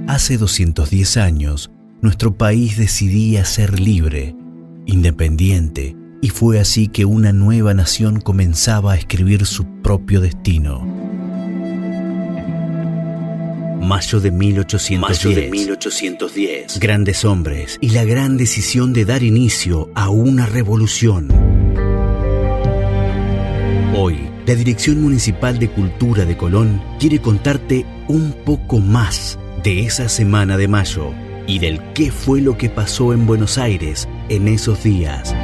Hace 210 años, nuestro país decidía ser libre, independiente, y fue así que una nueva nación comenzaba a escribir su propio destino. Mayo de 1810. Grandes hombres y la gran decisión de dar inicio a una revolución. Hoy, la Dirección Municipal de Cultura de Colón quiere contarte un poco más de esa semana de mayo y del qué fue lo que pasó en Buenos Aires en esos días.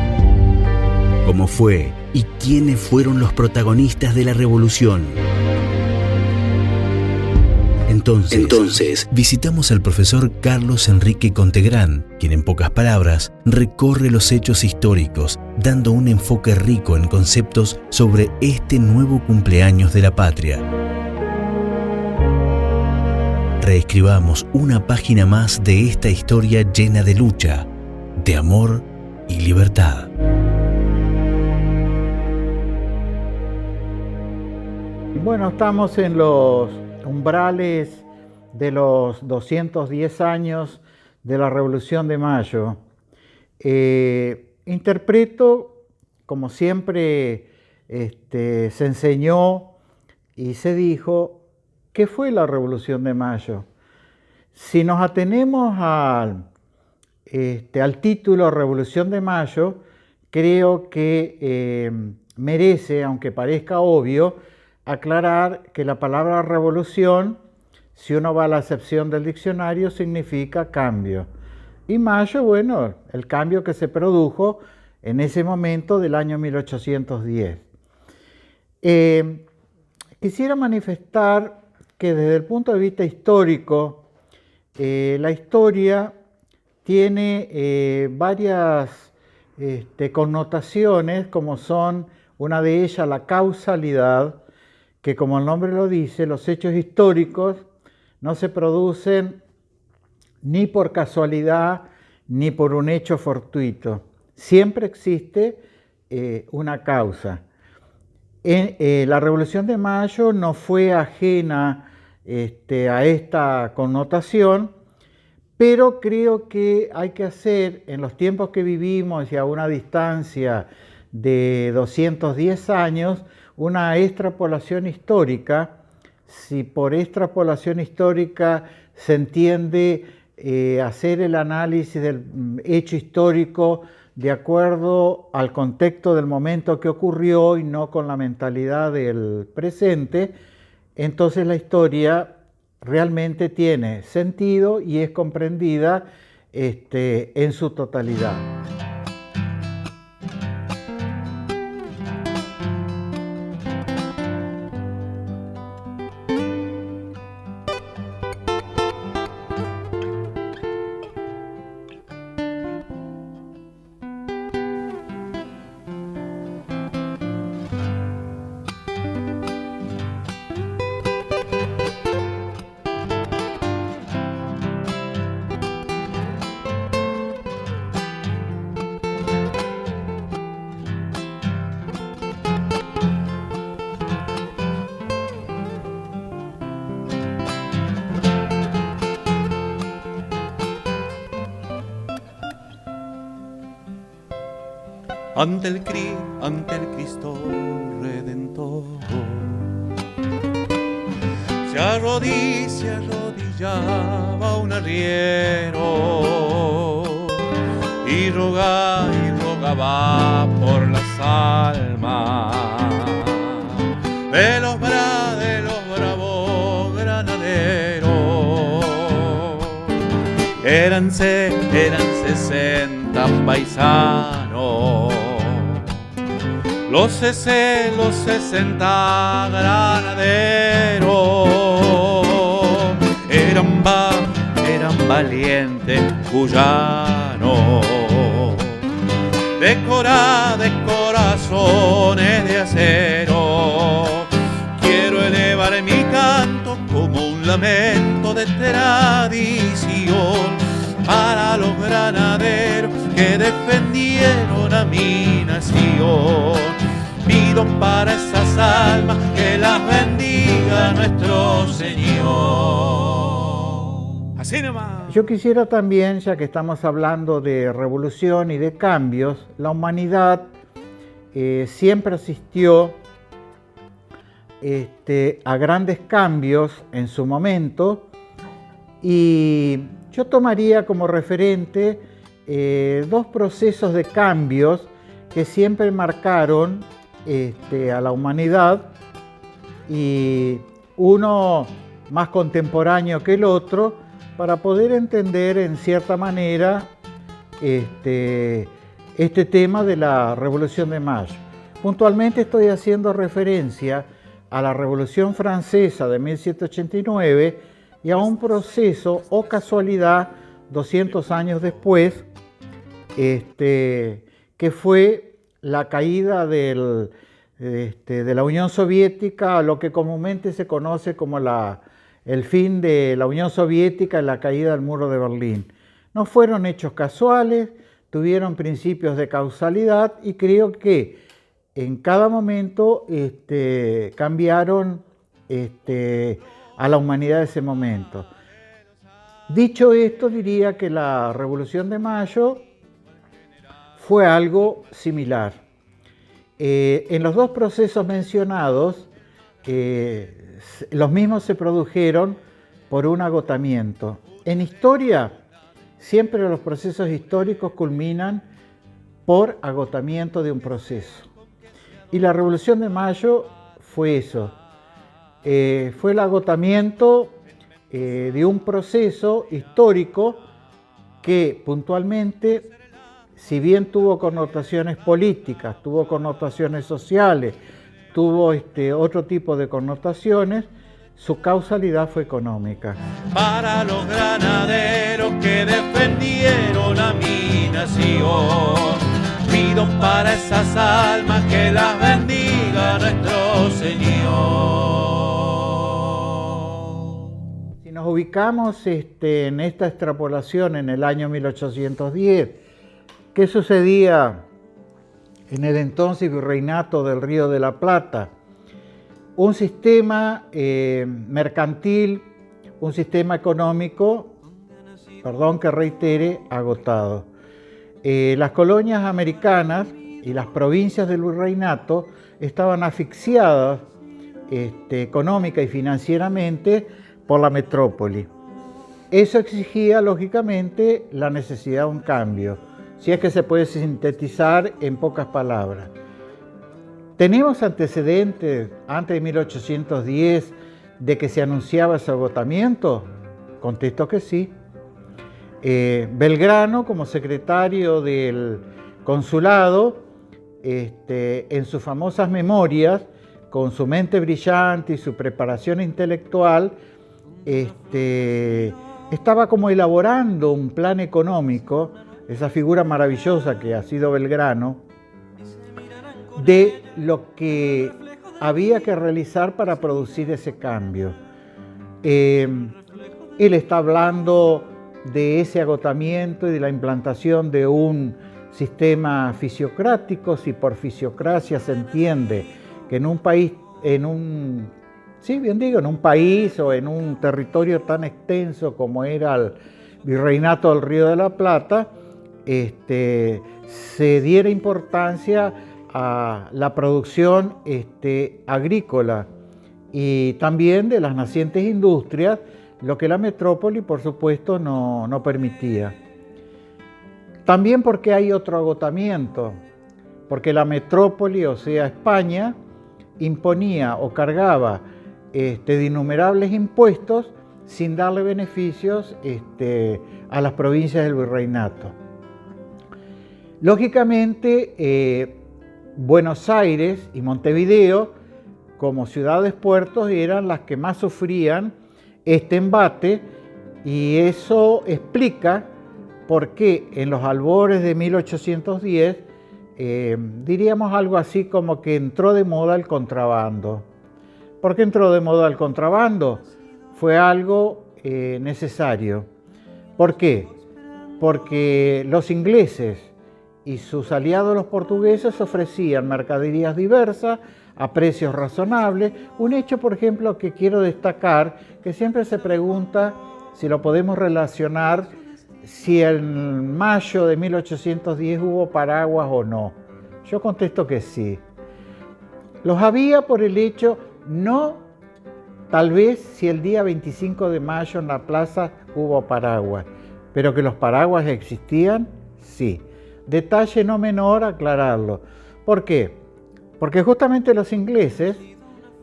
Cómo fue y quiénes fueron los protagonistas de la revolución. Entonces, visitamos al profesor Carlos Enrique Contegrán, quien en pocas palabras recorre los hechos históricos, dando un enfoque rico en conceptos sobre este nuevo cumpleaños de la patria. Reescribamos una página más de esta historia llena de lucha, de amor y libertad. Bueno, estamos en los umbrales de los 210 años de la Revolución de Mayo. Interpreto, como siempre se enseñó y se dijo, ¿qué fue la Revolución de Mayo? Si nos atenemos al título Revolución de Mayo, creo que merece, aunque parezca obvio, aclarar que la palabra revolución, si uno va a la acepción del diccionario, significa cambio. Y mayo, bueno, el cambio que se produjo en ese momento del año 1810. Quisiera manifestar que desde el punto de vista histórico, la historia tiene varias connotaciones, como son una de ellas la causalidad, que como el nombre lo dice, los hechos históricos no se producen ni por casualidad ni por un hecho fortuito. Siempre existe una causa. La Revolución de Mayo no fue ajena a esta connotación, pero creo que hay que hacer, en los tiempos que vivimos y a una distancia de 210 años, una extrapolación histórica. Si por extrapolación histórica se entiende hacer el análisis del hecho histórico de acuerdo al contexto del momento que ocurrió y no con la mentalidad del presente, entonces la historia realmente tiene sentido y es comprendida en su totalidad. Ante el Cristo Redentor, se arrodillaba un arriero y rogaba por las almas de los bravos granaderos. Eran 60 paisanos, los 60 granaderos. Eran valientes cuyanos, de corazones de acero. Quiero elevar mi canto como un lamento de tradición para los granaderos que defendieron a mi nación. Pido para esas almas que las bendiga nuestro Señor. Así nomás. Yo quisiera también, ya que estamos hablando de revolución y de cambios, la humanidad siempre asistió a grandes cambios en su momento, y yo tomaría como referente dos procesos de cambios que siempre marcaron a la humanidad, y uno más contemporáneo que el otro, para poder entender en cierta manera este tema de la Revolución de Mayo. Puntualmente estoy haciendo referencia a la Revolución Francesa de 1789 y a un proceso o casualidad 200 años después, que fue la caída de la Unión Soviética, lo que comúnmente se conoce como el fin de la Unión Soviética y la caída del muro de Berlín. No fueron hechos casuales, tuvieron principios de causalidad, y creo que en cada momento cambiaron a la humanidad de ese momento. Dicho esto, diría que la Revolución de Mayo fue algo similar. En los dos procesos mencionados, los mismos se produjeron por un agotamiento. En historia, siempre los procesos históricos culminan por agotamiento de un proceso. Y la Revolución de Mayo fue eso. Fue el agotamiento de un proceso histórico que puntualmente, si bien tuvo connotaciones políticas, tuvo connotaciones sociales, tuvo otro tipo de connotaciones, su causalidad fue económica. Para los granaderos que defendieron a mi nación, pido para esas almas que las bendiga nuestro Señor. Si nos ubicamos en esta extrapolación en el año 1810, ¿qué sucedía en el entonces virreinato del Río de la Plata? Un sistema mercantil, un sistema económico, que reitere, agotado. Las colonias americanas y las provincias del virreinato estaban asfixiadas económica y financieramente por la metrópoli. Eso exigía, lógicamente, la necesidad de un cambio, si es que se puede sintetizar en pocas palabras. ¿Tenemos antecedentes antes de 1810 de que se anunciaba ese agotamiento? Contesto que sí. Belgrano, como secretario del consulado, en sus famosas memorias, con su mente brillante y su preparación intelectual, estaba como elaborando un plan económico, esa figura maravillosa que ha sido Belgrano, de lo que había que realizar para producir ese cambio. Él está hablando de ese agotamiento y de la implantación de un sistema fisiocrático, si por fisiocracia se entiende que en un país, en un país o en un territorio tan extenso como era el virreinato del Río de la Plata, se diera importancia a la producción agrícola y también de las nacientes industrias, lo que la metrópoli, por supuesto, no permitía. También porque hay otro agotamiento, porque la metrópoli, o sea, España, imponía o cargaba de innumerables impuestos sin darle beneficios a las provincias del virreinato. Lógicamente, Buenos Aires y Montevideo, como ciudades puertos, eran las que más sufrían este embate, y eso explica por qué en los albores de 1810 diríamos algo así como que entró de moda el contrabando. ¿Por qué entró de moda el contrabando? Fue algo necesario. ¿Por qué? Porque los ingleses y sus aliados los portugueses ofrecían mercaderías diversas a precios razonables. Un hecho, por ejemplo, que quiero destacar, que siempre se pregunta si lo podemos relacionar, si en mayo de 1810 hubo paraguas o no. Yo contesto que sí. Los había por el hecho, no tal vez si el día 25 de mayo en la plaza hubo paraguas, pero que los paraguas existían, sí. Detalle no menor aclararlo. ¿Por qué? Porque justamente los ingleses,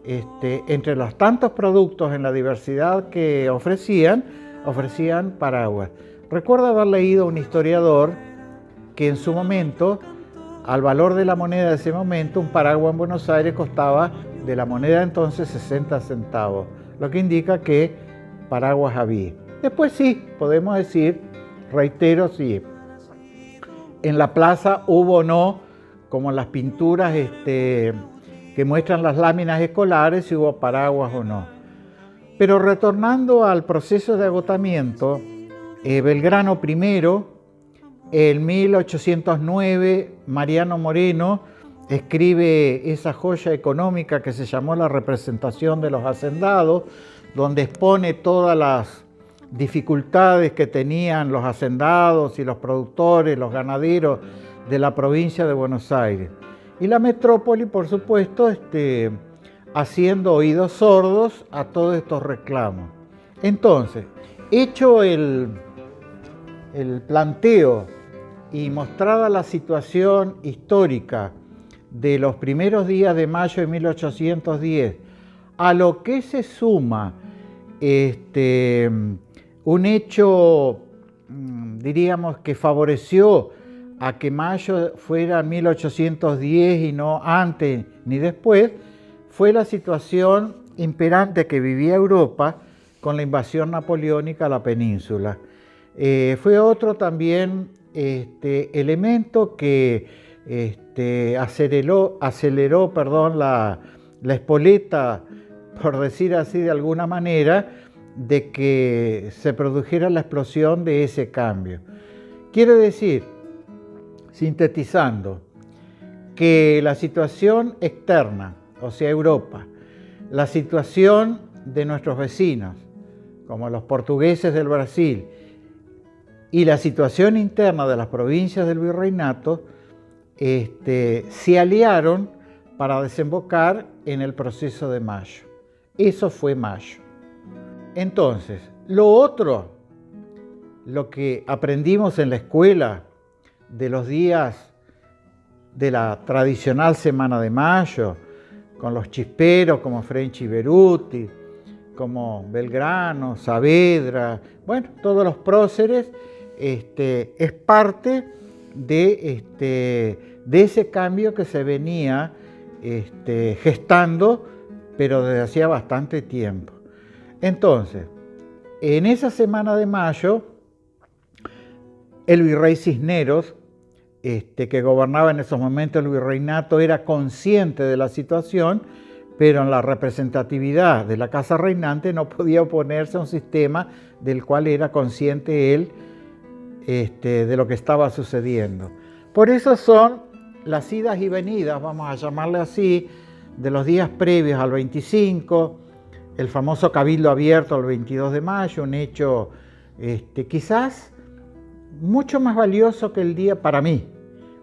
entre los tantos productos en la diversidad que ofrecían paraguas. Recuerdo haber leído a un historiador que en su momento, al valor de la moneda de ese momento, un paraguas en Buenos Aires costaba de la moneda entonces 60 centavos, lo que indica que paraguas había. Después sí, podemos decir, reitero, sí, en la plaza hubo o no, como en las pinturas que muestran las láminas escolares, si hubo paraguas o no. Pero retornando al proceso de agotamiento, Belgrano primero, en 1809, Mariano Moreno escribe esa joya económica que se llamó La representación de los hacendados, donde expone todas las dificultades que tenían los hacendados y los productores, los ganaderos de la provincia de Buenos Aires. Y la metrópoli, por supuesto, haciendo oídos sordos a todos estos reclamos. Entonces, hecho el planteo y mostrada la situación histórica de los primeros días de mayo de 1810, a lo que se suma un hecho, diríamos, que favoreció a que mayo fuera 1810 y no antes ni después, fue la situación imperante que vivía Europa con la invasión napoleónica a la península. Fue otro también elemento que aceleró la espoleta, por decir así de alguna manera, de que se produjera la explosión de ese cambio. Quiere decir, sintetizando, que la situación externa, o sea, Europa, la situación de nuestros vecinos, como los portugueses del Brasil, y la situación interna de las provincias del virreinato, se aliaron para desembocar en el proceso de Mayo. Eso fue Mayo. Entonces, lo que aprendimos en la escuela de los días de la tradicional Semana de Mayo, con los chisperos como French y Beruti, como Belgrano, Saavedra, bueno, todos los próceres, es parte de ese cambio que se venía gestando, pero desde hacía bastante tiempo. Entonces, en esa Semana de Mayo, el virrey Cisneros, que gobernaba en esos momentos el virreinato, era consciente de la situación, pero en la representatividad de la casa reinante no podía oponerse a un sistema del cual era consciente él de lo que estaba sucediendo. Por eso son las idas y venidas, vamos a llamarle así, de los días previos al 25, el famoso cabildo abierto al 22 de mayo, un hecho quizás mucho más valioso que el día, para mí,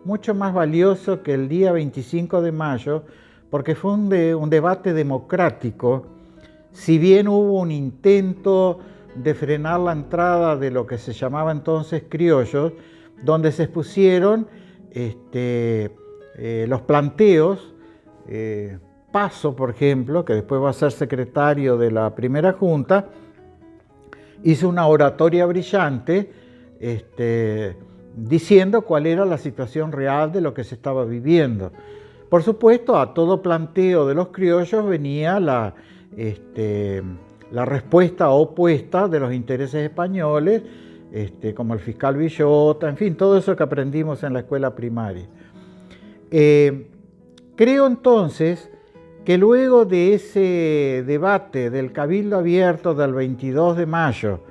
mucho más valioso que el día 25 de mayo, porque fue un debate democrático, si bien hubo un intento de frenar la entrada de lo que se llamaba entonces criollos, donde se expusieron los planteos. Paso, por ejemplo, que después va a ser secretario de la primera junta, hizo una oratoria brillante diciendo cuál era la situación real de lo que se estaba viviendo. Por supuesto, a todo planteo de los criollos venía la respuesta opuesta de los intereses españoles, como el fiscal Villota, en fin, todo eso que aprendimos en la escuela primaria. Creo entonces que luego de ese debate del Cabildo Abierto del 22 de mayo,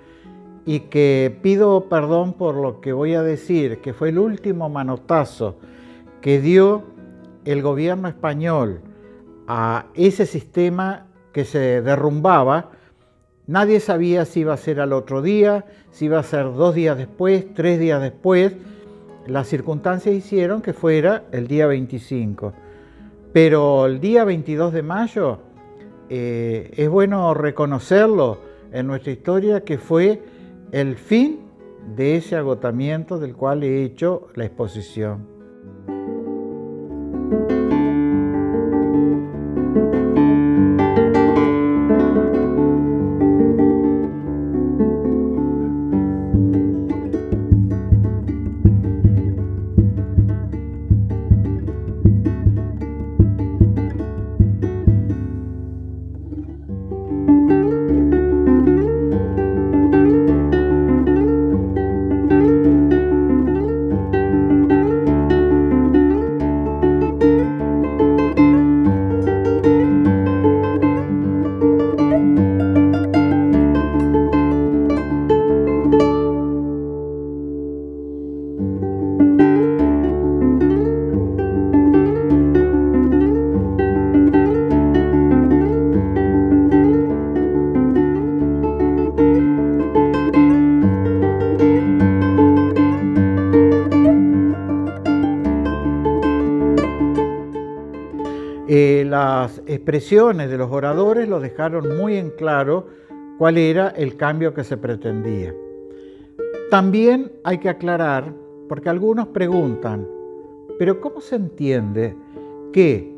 y que pido perdón por lo que voy a decir, que fue el último manotazo que dio el gobierno español a ese sistema que se derrumbaba, Nadie sabía si iba a ser al otro día, si iba a ser 2 días después, 3 días después. Las circunstancias hicieron que fuera el día 25. Pero el día 22 de mayo es bueno reconocerlo en nuestra historia, que fue el fin de ese agotamiento del cual he hecho la exposición. Las expresiones de los oradores lo dejaron muy en claro cuál era el cambio que se pretendía. También hay que aclarar, porque algunos preguntan, pero ¿cómo se entiende que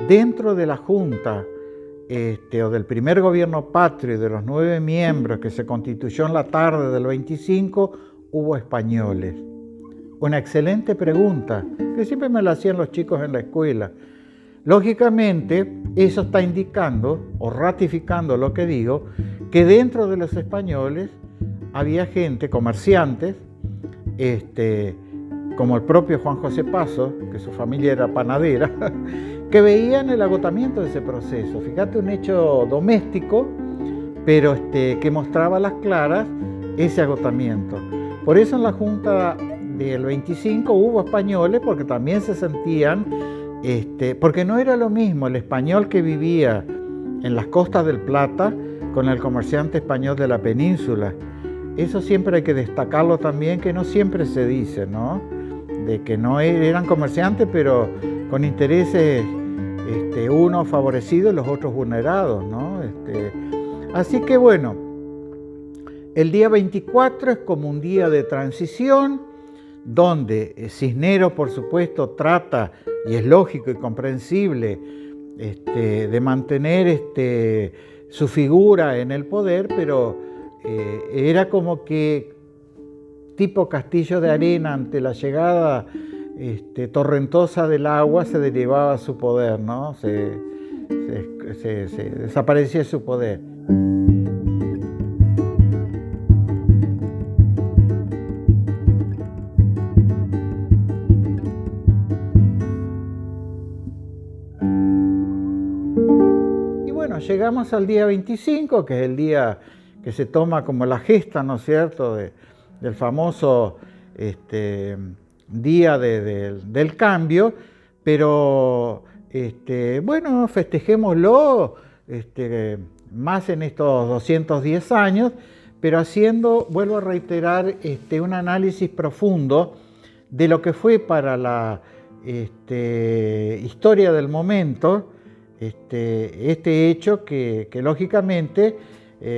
dentro de la Junta o del primer gobierno patrio y de los 9 miembros que se constituyó en la tarde del 25 hubo españoles? Una excelente pregunta, que siempre me la hacían los chicos en la escuela. Lógicamente, eso está indicando o ratificando lo que digo, que dentro de los españoles había gente, comerciantes, como el propio Juan José Paso, que su familia era panadera, que veían el agotamiento de ese proceso. Fíjate, un hecho doméstico, pero que mostraba a las claras ese agotamiento. Por eso en la Junta del 25 hubo españoles, porque también se sentían, porque no era lo mismo el español que vivía en las costas del Plata con el comerciante español de la península. Eso siempre hay que destacarlo también, que no siempre se dice, ¿no? De que no eran comerciantes, pero con intereses, unos favorecidos y los otros vulnerados, ¿no? Así que bueno, el día 24 es como un día de transición, donde Cisneros, por supuesto, trata, y es lógico y comprensible, de mantener su figura en el poder, pero era como que tipo castillo de arena ante la llegada torrentosa del agua, se derivaba su poder, ¿no? Se desaparecía su poder. Llegamos al día 25, que es el día que se toma como la gesta, ¿no es cierto?, del famoso día del cambio, pero bueno, festejémoslo más en estos 210 años, pero haciendo, vuelvo a reiterar, un análisis profundo de lo que fue para la historia del momento, este hecho que lógicamente,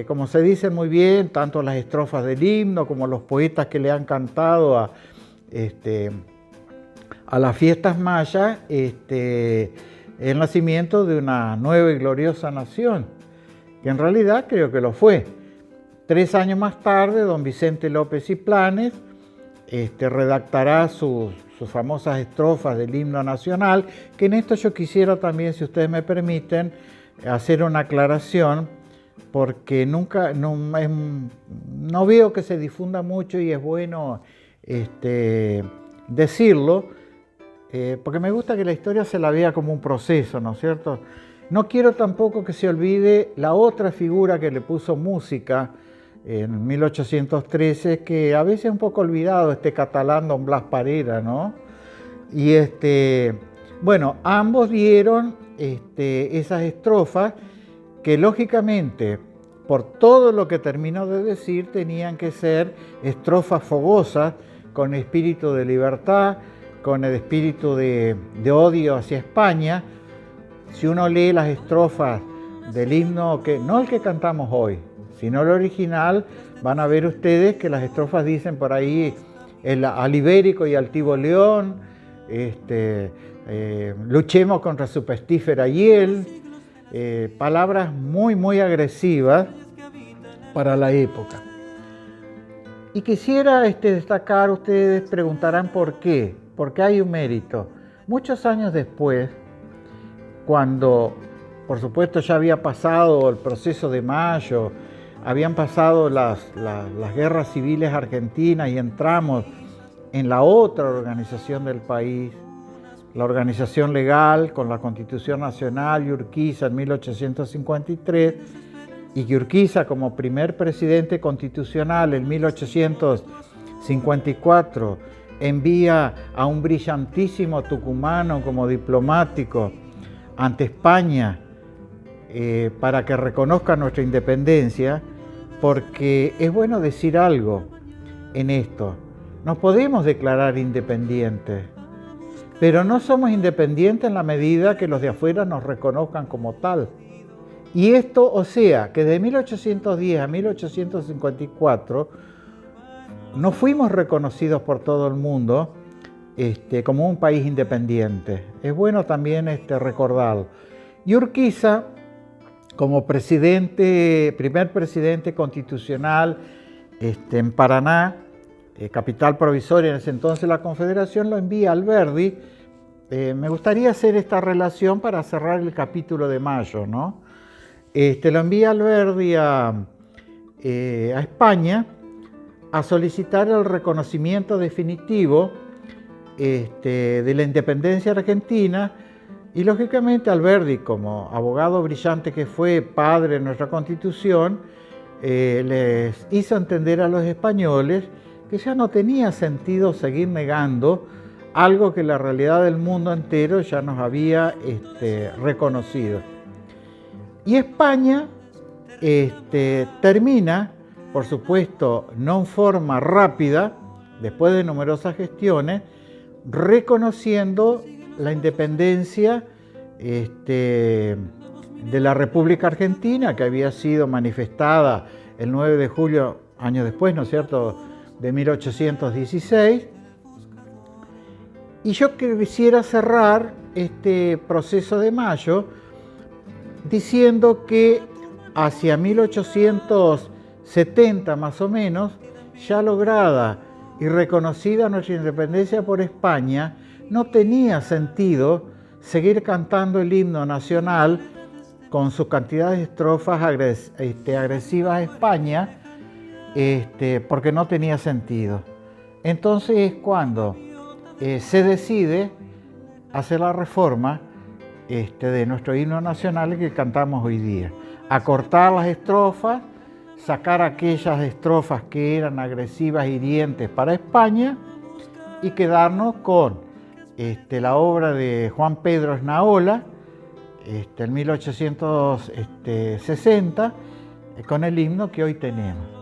como se dice muy bien, tanto las estrofas del himno como los poetas que le han cantado a las fiestas mayas, el nacimiento de una nueva y gloriosa nación, que en realidad creo que lo fue. 3 años más tarde, don Vicente López y Planes redactará sus famosas estrofas del himno nacional, que en esto yo quisiera también, si ustedes me permiten, hacer una aclaración, porque no veo que se difunda mucho y es bueno decirlo, porque me gusta que la historia se la vea como un proceso, ¿no es cierto? No quiero tampoco que se olvide la otra figura que le puso música en 1813, que a veces es un poco olvidado, catalán don Blas Parera, ¿no? Y bueno, ambos dieron esas estrofas que lógicamente por todo lo que termino de decir, tenían que ser estrofas fogosas, con espíritu de libertad, con el espíritu de odio hacia España. Si uno lee las estrofas del himno, no el que cantamos hoy, sino el original, van a ver ustedes que las estrofas dicen por ahí al ibérico y altivo león, luchemos contra su pestífera hiel, palabras muy agresivas para la época. Y quisiera destacar, ustedes preguntarán por qué, porque hay un mérito. Muchos años después, cuando por supuesto ya había pasado el proceso de Mayo, habían pasado las guerras civiles argentinas y entramos en la otra organización del país, la organización legal con la Constitución Nacional y Urquiza en 1853, y que Urquiza como primer presidente constitucional en 1854 envía a un brillantísimo tucumano como diplomático ante España para que reconozca nuestra independencia, porque es bueno decir algo en esto. Nos podemos declarar independientes, pero no somos independientes en la medida que los de afuera nos reconozcan como tal. Y esto, o sea, que de 1810 a 1854 no fuimos reconocidos por todo el mundo como un país independiente. Es bueno también recordarlo. Y Urquiza, como primer presidente constitucional en Paraná, capital provisoria en ese entonces la Confederación, lo envía a Alberdi. Me gustaría hacer esta relación para cerrar el capítulo de Mayo, ¿no? Lo envía Alberdi a España a solicitar el reconocimiento definitivo de la independencia argentina, y lógicamente Alberdi, como abogado brillante que fue, padre de nuestra Constitución, les hizo entender a los españoles que ya no tenía sentido seguir negando algo que la realidad del mundo entero ya nos había reconocido. Y España termina, por supuesto, no en forma rápida, después de numerosas gestiones, reconociendo la independencia de la República Argentina, que había sido manifestada el 9 de julio, años después, ¿no es cierto?, de 1816. Y yo quisiera cerrar este proceso de Mayo diciendo que hacia 1870 más o menos, ya lograda y reconocida nuestra independencia por España, no tenía sentido seguir cantando el himno nacional con sus cantidades de estrofas agresivas a España, porque no tenía sentido. Entonces es cuando se decide hacer la reforma de nuestro himno nacional que cantamos hoy día. Acortar las estrofas, sacar aquellas estrofas que eran agresivas e hirientes para España y quedarnos con la obra de Juan Pedro Esnaola, en 1860, con el himno que hoy tenemos.